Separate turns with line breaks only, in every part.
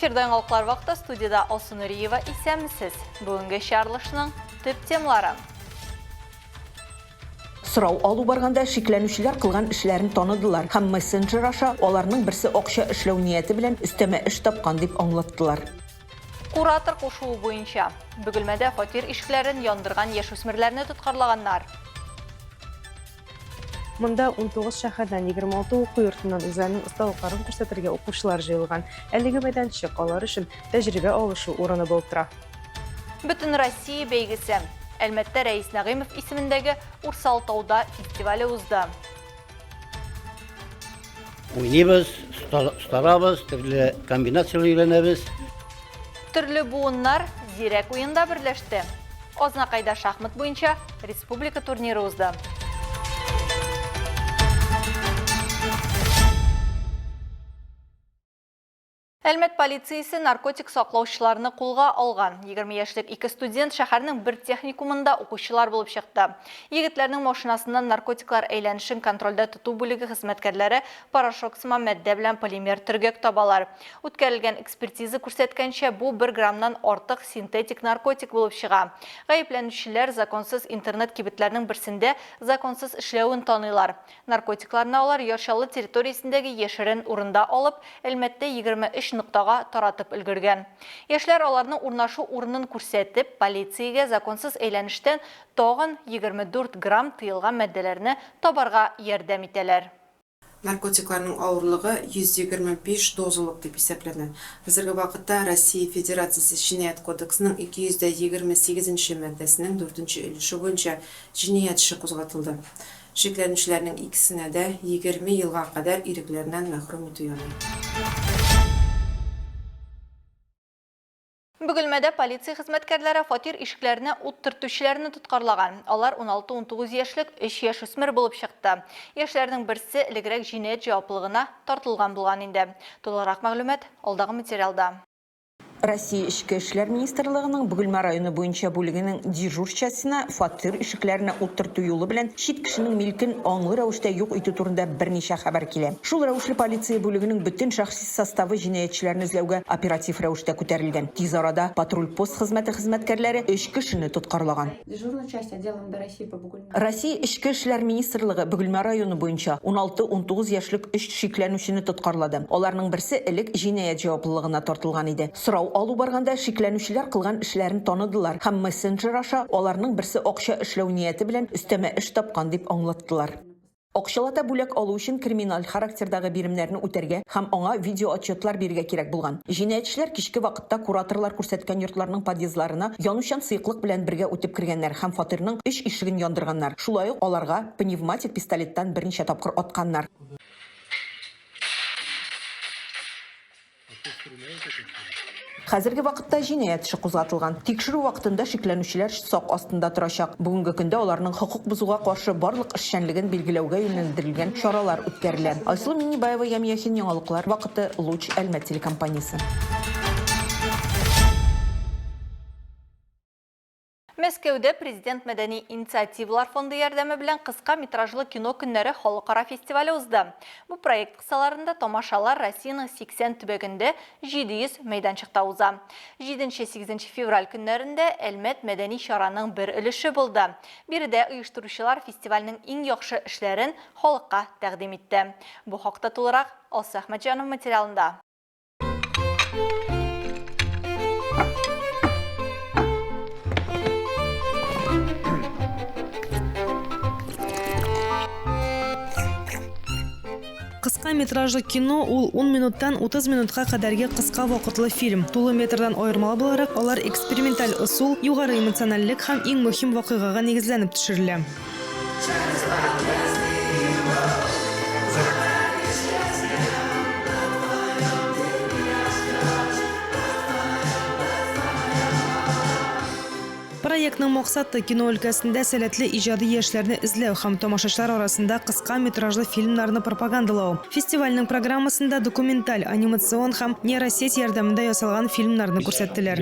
Эфирден алқылар вақытта студияда Алсын Үриева исәмісіз. Бүгінгі шарлышының төп темалары.
Сұрау алу барганда шикләнүчеләр кылган эшләрен таныдылар һәм мессенджер аша аларның берсе акча эшләү нияте белән өстәмә эш тапкан дип аңлаттылар.
Куратор кушуы буенча Бөгелмәдә фатир ишекләрен яндырган яшүсмерләрне тоткарлаганнар.
Монда 19 шәһәрдән 26 уку йортыннан үзләренең осталыкларын күрсәтергә укучылар җыелган. Әлеге мәйданчык алар өчен тәҗрибә алышу урыны булып тора.
Бөтен Россия бәйгесе. Әлмәттә Рәис Нәгыймов исемендәге Урсалтауда фестивале узды.
Уйныйбыз, старабыз, төрле комбинациялар өйрәнәбез.
Төрле буыннар зирәк уенда берләште. Азнакайда шахмат буенча республика турниры узды. Әлмәт полициясе наркотик саклаучыларны кулга алган. 20 яшьлек 2 студент шәһәрнең бер техникумында укучылар булып чыкты. Егетләрнең машинасыннан наркотиклар әйләнешен контрольдә тоту бүлеге хезмәткәрләре порошок сыман матдә белән полимер төргәк табалар. Үткәрелгән экспертиза күрсәткәнчә, бу 1 граммнан артык синтетик наркотик булып чыга. Гаепләнүчеләр законсыз интернет кибетләрнең берсендә законсыз эшләвен таныйлар. Наркотикларны алар Яшаллы территориясендәге яшерен урында алып, Әлмәттә 23 нуктага таратып өлгергән. Яшьләр аларның урнашу урынын күрсәтеп, полициягә законсыз әйләнештән тагын 24 грамм тыелган матдәләрне табарга ярдәм итәләр.
Наркотикларның авырлыгы 125 дозалык дип исәпләнә. Хәзерге вакытта Россия Федерациясе Җинаять кодексының 228 маддәсенең 4-нче өлеше буенча җинаять эше кузгатылды. Шикләнүчеләрнең икесенә дә 20 елга кадәр ирекләреннән мәхрүм итү яный.
Бөгелмәдә полиция хезмәткәрләре фатир ишекләренә ут төртүчеләрне тоткарлаган. Алар 16-19 яшьлек 3 яшүсмер булып чыкты. Яшьләрнең берсе элегрәк җинаять җаваплылыгына тартылган булган инде. Тулырак мәгълүмат алдагы материалда.
Россия Эчке эшләр министрлыгының Бөгелмә районы буенча бүлегенең дежурчасына фатир ишекләренә ут төртү юлы белән чит кешенең милкен аңлы рәвештә юк итү турында берничә хәбәр килә. Шул рәвешле полиция бүлегенең бөтен шәхси составы җинаятьчеләрне эзләүгә оператив рәвештә күтәрелгән. Тиз арада патруль пост хезмәте хезмәткәрләре 3 кешене тоткарлаган.
Дежурная часть отдела МВД России по Бөгелмә.
Россия Эчке эшләр министрлыгы Бөгелмә районы буенча 16-19 яшьлек 3 шикләнүчене тоткарлады. Аларның берсе элек җинаять җаваплылыгына тартылган иде. Сорау алу барганда шикләнүчеләр кылган эшләрен таныдылар һәм мессенджер аша аларның берсе акча эшләү нияте белән өстәмә эш тапкан дип аңлаттылар. Акчалата бүләк алу өчен криминаль характердагы биремнәрне үтәргә һәм аңа видео отчетлар бирергә кирәк булган. Җинаятьчеләр кичке вакытта кураторлар күрсәткән йортларның подъездларына янучан сыйклык белән бергә үтеп кергәннәр һәм фатирның 3 ишеген яндырганнар. Шулай ук аларга пневматик пистолеттан берничә тапкыр атканнар. Хәзерге вакытта җинаять эше кузгатылган. Тикшерү вакытында шикләнүчеләр сак астында торачак. Бүгенге көндә аларның хокук бузуга каршы барлык эшчәнлеген билгеләүгә юнәлдерелгән чаралар үткәрелә. Айсылу Миннибаева, Ямьяхин, яңалыклар, вакыты Луч, Әлмәт телекомпаниясе.
Мәскәүдә президент мәдәни инициативалар фонды ярдәме белән кыска метражлы кино көннәре халыкара фестивале узды. Бу проект кысаларында тамашалар Россиянең 80 төбәгендә 700 мәйданчыкта уза. 7-8 февраль көннәрендә Әлмәт мәдәни чараның бер өлеше булды. Биредә оештыручылар фестивальнең иң яхшы эшләрен халыкка тәкъдим итте. Бу хакта тулырак Алса Әхмәтҗанов материалында.
Кыска метражлы кино ул 10 минуттан 30 минутка кадәрге кыска вакытлы фильм. Тулы метрдан аермалы буларак алар эксперименталь ысул, югары эмоциональлек һәм иң мөһим вакыйгага нигезләнеп төшерелә. Проектның максаты кино өлкәсендә сәләтле иҗади яшьләрне эзләү һәм тамашачылар арасында кыска метражлы фильмнарны пропагандалау. Фестивальнең программасында документаль, анимацион һәм нейросеть ярдәмендә ясалган фильмнарны күрсәттеләр.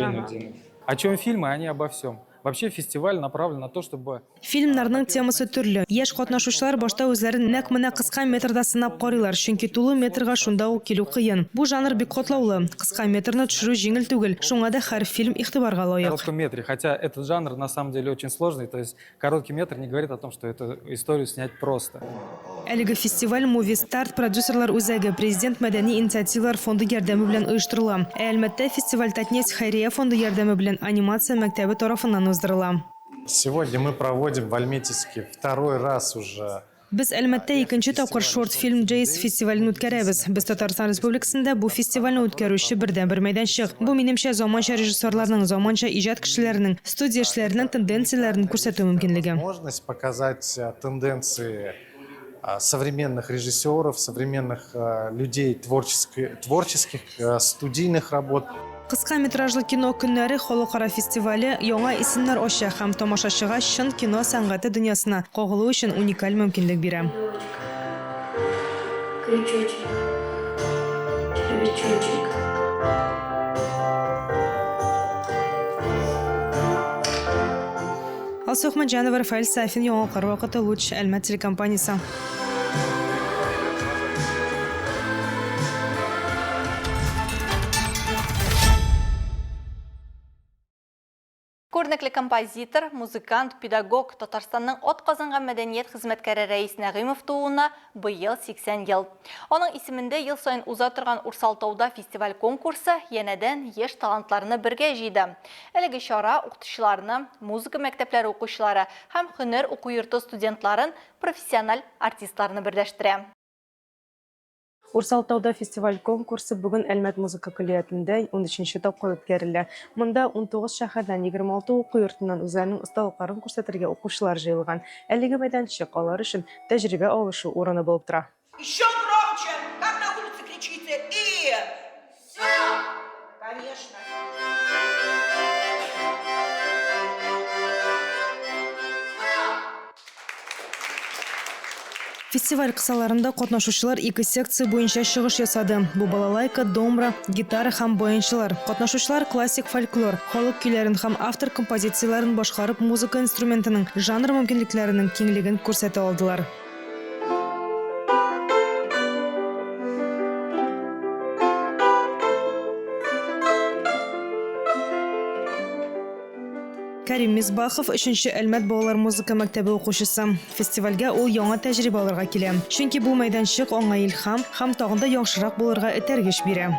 О чем фильмы? Они обо всем. Вообще фестиваль направлен на то, чтобы...
Фильмнарның темасы төрле. Яшь катнашучылар башта үзләрен нәкъ менә кыска метрда сынап карыйлар, чөнки тулы метрга шунда ук килү кыен. Бу жанр бик катлаулы. Кыска метрны төшерү җиңел түгел. Шуңа да һәр фильм игътибарга
В
лаек.
коротком метре, хотя этот жанр на самом деле очень сложный, то есть короткий метр не говорит о том, что эту историю снять просто.
Әлеге фестиваль Movie Start продюсерлар үзәге Президент мәдәни инициативалар фонды ярдәме белән оештырыла. Әлбәттә фестиваль Татнефть хәйрия фонды ярдәме белән анимация мәктәбе тарафыннан уздырыла.
Сегодня мы проводим в Альметьевске второй раз уже.
Без әлбәттә икенче тапкыр шорт фильм Джейс фестивален үткәрәбез. Без Татарстан Республикасында бу фестивальне үткәрүче бердән-бер мәйданчык. Бу минемчә заманча режиссерларның, заманча иҗат кешеләренең, студия эшләренең тенденцияләрен күрсәтү мөмкинлеге.
Возможность показать тенденции современных режиссеров, современных людей, творческих студийных работ.
Кыска метражлы кино көннәре халыкара фестивале яңа исемнәр ача һәм тамашачыга чын кино сәнгате дөньясына кагылу өчен уникаль мөмкинлек бирә.
Крючочек. Червячочек.
Алсохмаджанова, Рафаэль Сафин, яңалыклар вакыты Луч, Әлмәт телекомпаниясе.
Күрнекле композитор, музыкант, педагог Татарстанның атказанган мәдәният хезмәткәре Рәис Нәгыймов тууына быел 80 ел. Аның исемендә ел сайын уза торган Урсалтауда фестиваль конкурсы янәдән яшь талантларны бергә җыйды. Әлеге чара укытучыларны, музыка мәктәпләре укучылары һәм һөнәр уку йорты студентларын, профессиональ артистларны берләштерә.
Урсалтауда фестиваль конкурсы бүген Әлмәт музыка коллеятында 13-нче тапкыр үткәрелә. Монда 19 шәһәрдән 26 уку йортыннан үзләренең осталыкларын күрсәтергә укучылар җыелган. Әлеге мәйданчык алар өчен тәҗрибә алышу урыны булып тора.
Еще громче, как на улице кричите, и... Все! Конечно.
Фестиваль кысаларында катнашучылар 2 секция буенча чыгыш ясады. Бу балалайка, домбра, гитара һәм баянчылар. Катнашучылар классик фольклор, халык көйләрен һәм автор композицияларын башкарып музыка инструментының жанр мөмкинлекләренең киңлеген күрсәтә алдылар. Карим Мисбахов 3-нче Әлмәт балалар музыка мәктәбе укучысы. Фестивальгә ул яңа тәҗрибә алырга килә. Чөнки бу мәйданчык аңа илһам һәм тагында яхшырак булырга этәргеч бирә.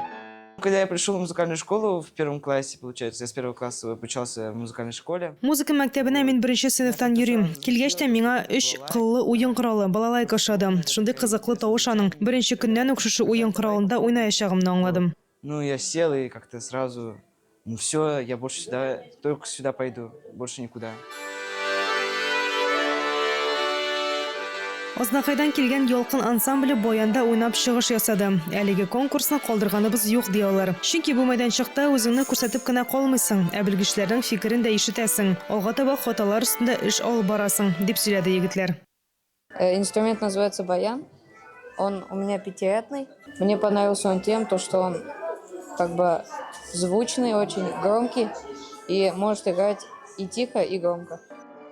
Когда я пришел в музыкальную школу в 1 классе, получается, я с 1 класса обучался в музыкальной школе.
Музыка мәктәбенә мин 1-нче сыйныфтан йөрим. Килгәч тә миңа 3 кыллы уен коралы балалайка ошады. Шундый кызыклы тавыш аның 1-нче көннән үк шушы уен коралында уйнаячагымны аңладым.
Ну, я сел и как-то сразу, ну все, я больше сюда, только сюда пойду, больше никуда.
Азнакайдан килгән ялкын ансамбле баянда уйнап чыгыш ясады. Әлеге конкурсны калдырганыбыз юк диялар. Чөнки бу мәйданчыкта үзеңне күрсәтеп кенә калмыйсың, ә белгечләрнең фикерен дә ишетәсең. Алга таба хаталар өстендә эш алып барасың, дип сөйләде егетләр.
Инструмент называется баян. Он у меня пятиэтный. Мне понравился он тем, что он как бы звучный, очень громкий и может играть и тихо, и громко.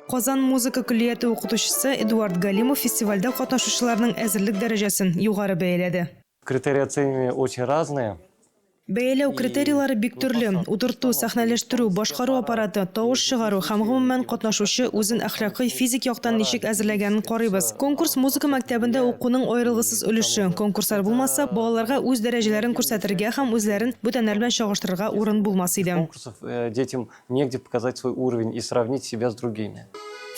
Казан музыка коллеяты укытучысы Эдуард Галимов фестивальдә катнашучыларның әзерлек дәрәҗәсен югары бәяләде.
Критерии оценивания очень разные.
Бәяләү критерийлары бик төрле. Утырту, сәхнәләштерү, башкару аппараты, тавыш чыгару һәм гомумән катнашучы үзен әхлакый, физик яктан ничек әзерләгәнен карыйбыз. Конкурс музыка мәктәбендә укуның аерылгысыз өлеше. Конкурслар булмаса, балаларга үз дәрәҗәләрен күрсәтергә һәм үзләрен бүтәннәр белән чагыштырырга урын булмас иде.
Конкурсов детям негде показать свой уровень и сравнить себя с другими.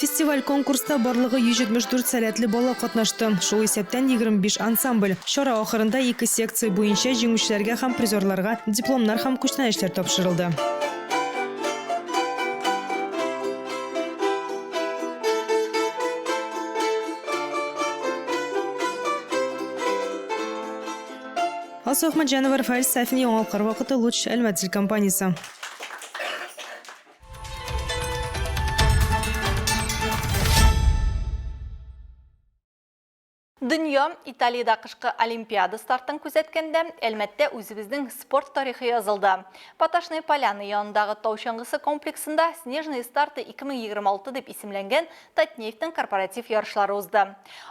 Фестиваль конкурста барлыгы 174 сәләтле бала катнашты. Шул исәптән 25 ансамбль. Чара ахырында 2 секция буенча җиңүчеләргә һәм призерларга дипломнар һәм күчтәнәчләр тапшырылды. Алсохмаджанова, Рафаэль Сафин, яңалыклар вакыты Луч, Әлмәт телекомпаниясе.
Дөнья Италияда кышкы Олимпиада стартын күзәткәндә, әлмәттә үзебезнең спорт тарихы язылды. Паташный поляны янындагы тау чаңгысы комплексында снежные старты 2026 дип исемләнгән Татнефтьнең корпоратив ярышлары узды.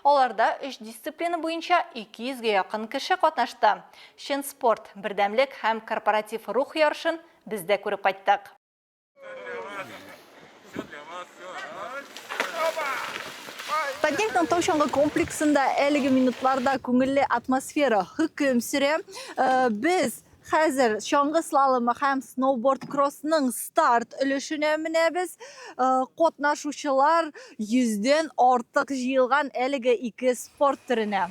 Аларда 3 дисциплина буенча 200-гә якын кеше катнашты. Шен спорт, бердәмлек һәм корпоратив рух ярышын без дә күреп кайттык. Татнефтьнең тау чаңгы комплексында әлеге минутларда күңелле атмосфера хөкем сөрә. Без хәзер чаңгы слаломы һәм сноуборд кроссның старт өлешенә менәбез. Катнашучылар 100дән артык җыелган әлеге ике спорт төренә.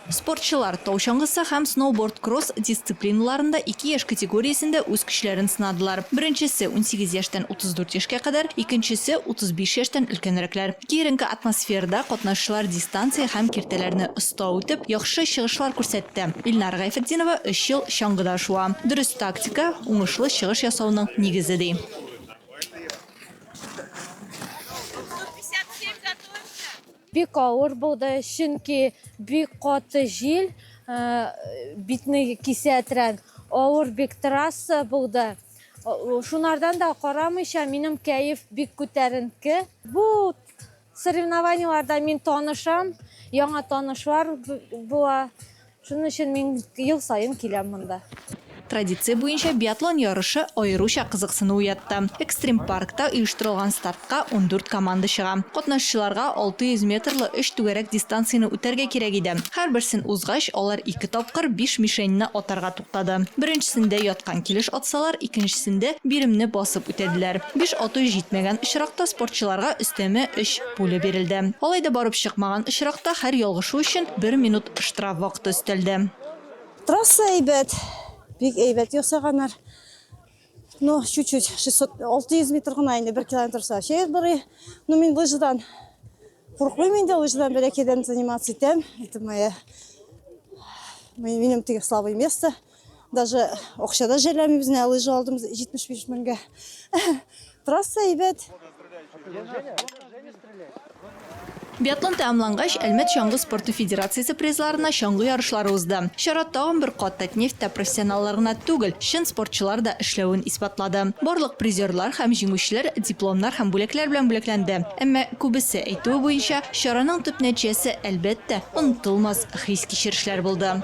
Спортчылар тау чаңгысы һәм сноуборд кросс дисциплиналарында 2 яшь категориясендә үз көчләрен сынадылар. Беренчесе 18 яшьтән 34 яшькә кадәр, икенчесе 35 яшьтән өлкәнрәкләр. Киеренке атмосферада катнашучылар дистанция һәм киртәләрне оста үтеп, яхшы чыгышлар күрсәтте. Илнар Гайфетдинова 3 ел чаңгыда шуа. Дөрес тактика уңышлы чыгыш ясауның нигезе ди.
Бик авыр булды, чөнки бик каты җил, битне кисәтрән, авыр бик трасса булды. Шунардан да карамыйча, минем кәеф бик күтәренке. Бу соревнованияларда мин танышам, яңа танышлар була. Шуның өчен мин ел сайын киләм монда.
Традиция буенча биатлон ярышы аеруча кызыксыну уятты. Экстрим паркта оештырылган стартка 14 команда чыга. Катнашучыларга 600 метрлы 3 түгәрәк дистанцияны үтәргә кирәк иде. Һәрберсен узгач, алар 2 тапкыр 5 мишеньне атарга туктады. Беренчесендә яткан килеш атсалар, икенчесендә биремне басып үтәделәр. 5 ату җитмәгән очракта спортчыларга өстәмә 3 пуля бирелде. Алайда барып чыкмаган очракта һәр ялгышу өчен 1 минут штраф вакыты өстәлде.
Трасса әйбәт. Бик әйбәт ясаганнар. Ну, чуть-чуть 600 метр гына инде 1 километр сачет бары. Ну, мин лыжадан куркмыйм инде, лыжадан бәләкәйдән заниматься итәм. Это минем теге слабое место. Даже акчада җәләмибез, лыжа алдым 75 меңгә. Трасса әйбәт.
Биатлон тәмамлангач, Әлмәт чаңгы спорты федерациясе призларына чаңгы ярышлары узды. Чара тагын бер кат Татнефтьтә профессионалларына түгел, чын спортчылар да эшләвен исбатлады. Барлык призерлар һәм җиңүчеләр дипломнар һәм бүләкләр белән бүләкләнде. Әмма күбесе әйтүе буенча, чараның төп нәтиҗәсе әлбәттә онытылмас хис кичерешләр булды.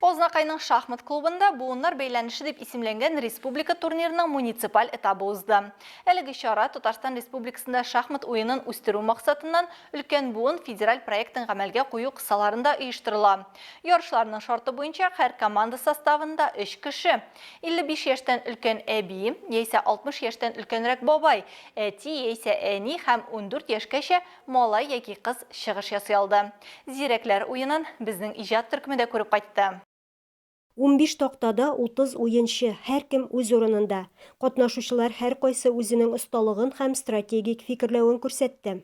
Ознакайның шахмат клубында буыннар бәйләнеше дип исемләнгән республика турнирының муниципаль этабы узды. Әлеге чара Татарстан Республикасында шахмат уенын үстерү максатыннан өлкән буын федераль проекттың гамәлгә кую кысаларында оештырыла. Ярышларның шарты буенча һәр команда составында 3 кеше. 55 яшьтән өлкән әби, яисә 60 яшьтән өлкәнрәк бабай, әти, яисә әни һәм 14 яшькәчә малай яки кыз чыгыш ясый алды. Зирәкләр уенын безнең иҗат төркемендә күреп кайтты.
15 тактада 30 уенчы, һәркем үз урынында. Катнашучылар һәр кайсы үзенең осталыгын һәм стратегик фикерләвен күрсәтте.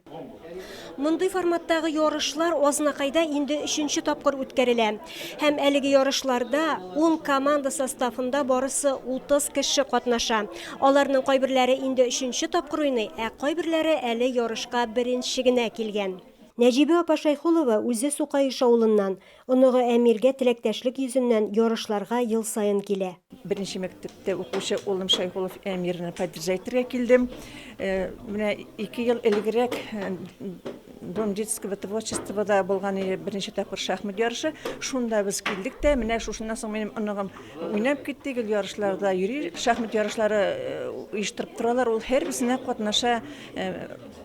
Мондый форматтагы ярышлар Ознакайда инде 3нче тапкыр үткәрелә. Һәм әлеге ярышларда 10 команда составында барысы 30 кеше катнаша. Аларның кайберләре инде 3нче тапкыр уйный, ә кайберләре әле ярышка беренче генә килгән. Нәҗибә апа Шайхулова үзе Сукаеш авылыннан, оныгы Әмиргә теләктәшлек йөзеннән ярышларга ел сайын килә.
Беренче мәктәптә укучы улым Шайхулов Әмирне поддержать килдем. Менә 2 ел элегрәк Дом детского творчества булган беренче тапкыр шахмат ярышы. Шунда без килдек тә, менә шушыннан соң минем оныгым уйнап китте, гел ярышларда йөри, шахмат ярышлары оештырып торалар. Ул һәрбисенә катнаша,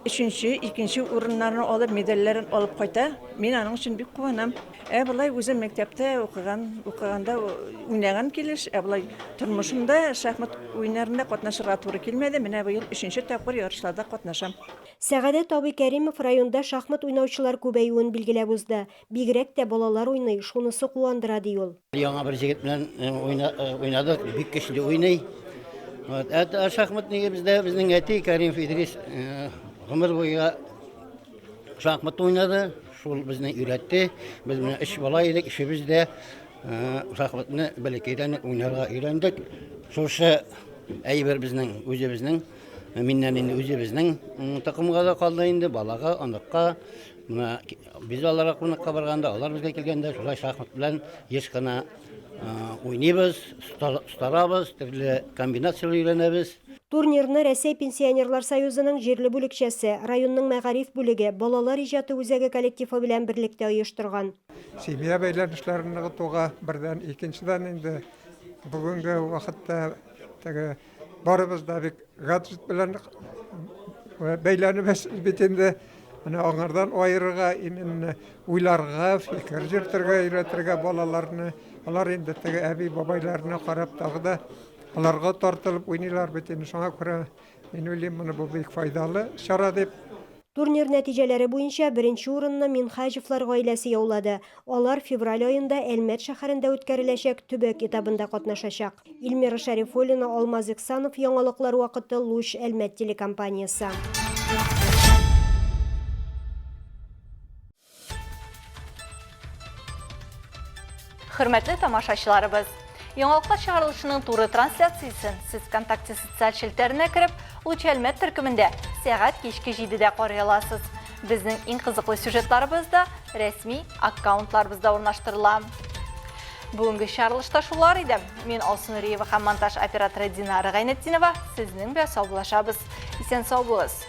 3нче, 2нче урыннарны алып, медальләрен алып кайта. Мин аның өчен бик куанам. Булай үзем мәктәптә укыганда уйнаган килеш, булай тормышымда шахмат уйнарында катнашырга туры килмәде. Менә бу ел 3нче тапкыр ярышларда катнашам.
Сәгадәт абый Кәримов районда шахмат уйнаучылар күбәюен билгеләп узды. Бигрәк тә балалар уйный, шунысы куандыра ди ул.
Яңа бер җегет белән уйнадык, бик көчле уйный. Шахмат нигездә безнең әти Кәримов Идрис гомер буе шахмат уйнады. Шул безне өйрәтте. Без менә 3 бала идек, ишебез дә шахматны бәләкәйдән уйнарга өйрәндек. Шушы әйбер безнең, үзебезнең, миннән инде үзебезнең тақымга да калды инде, балага, аныкка. Мына без аларга кунакка барганда, алар безгә килгәндә шулай шахмат белән еш кына уйныйбыз, старабыз, төрле комбинациялар өйрәнәбез.
Турнирны Рәсәй Пенсионерлар союзының җирле бүлекчәсе, районның мәгариф бүлеге, балалар иҗаты үзәге коллективы белән берлектә оештырган.
Семья бәйләнешләрен ныгытуга бердән, икенчедән инде бүгенге вакытта барыбыз да бик гаджет белән бәйләнебез бит инде. Аны аңардан аерырга, именно уйларга, фикер йөртергә, өйрәтергә балаларны, алар инде теге әби бабайларына карап тагы да аларга тартылып уйныйлар бит инде. Шуңа күрә мин уйлыйм, моны бу бик файдалы чара дип.
Турнир нәтиҗәләре буенча беренче урынны Минхаҗевлар гаиләсе яулады. Алар февраль аенда Әлмәт шәһәрендә үткәреләчәк төбәк этабында катнашачак. Илмира Шәрифуллина, Алмаз Иксанов, яңалыклар вакыты, Луч, Әлмәт телекомпаниясе.
Хөрмәтле тамашачыларыбыз, яңалыклар чыгарылышының туры трансляциясын сез ВКонтакте социаль челтәренә кереп, Луч Әлмәт төркемендә сәгать кичке 7-дә карый аласыз. Безнең иң кызыклы сюжетларыбызда рәсми аккаунтларыбызда урнаштырыла. Бүгенге чыгарылышта шулар иде. Мин Алсу Нуриева һәм монтаж операторы Динара Гайнетдинова сезнең белән саубуллашабыз. Исән сау булыгыз.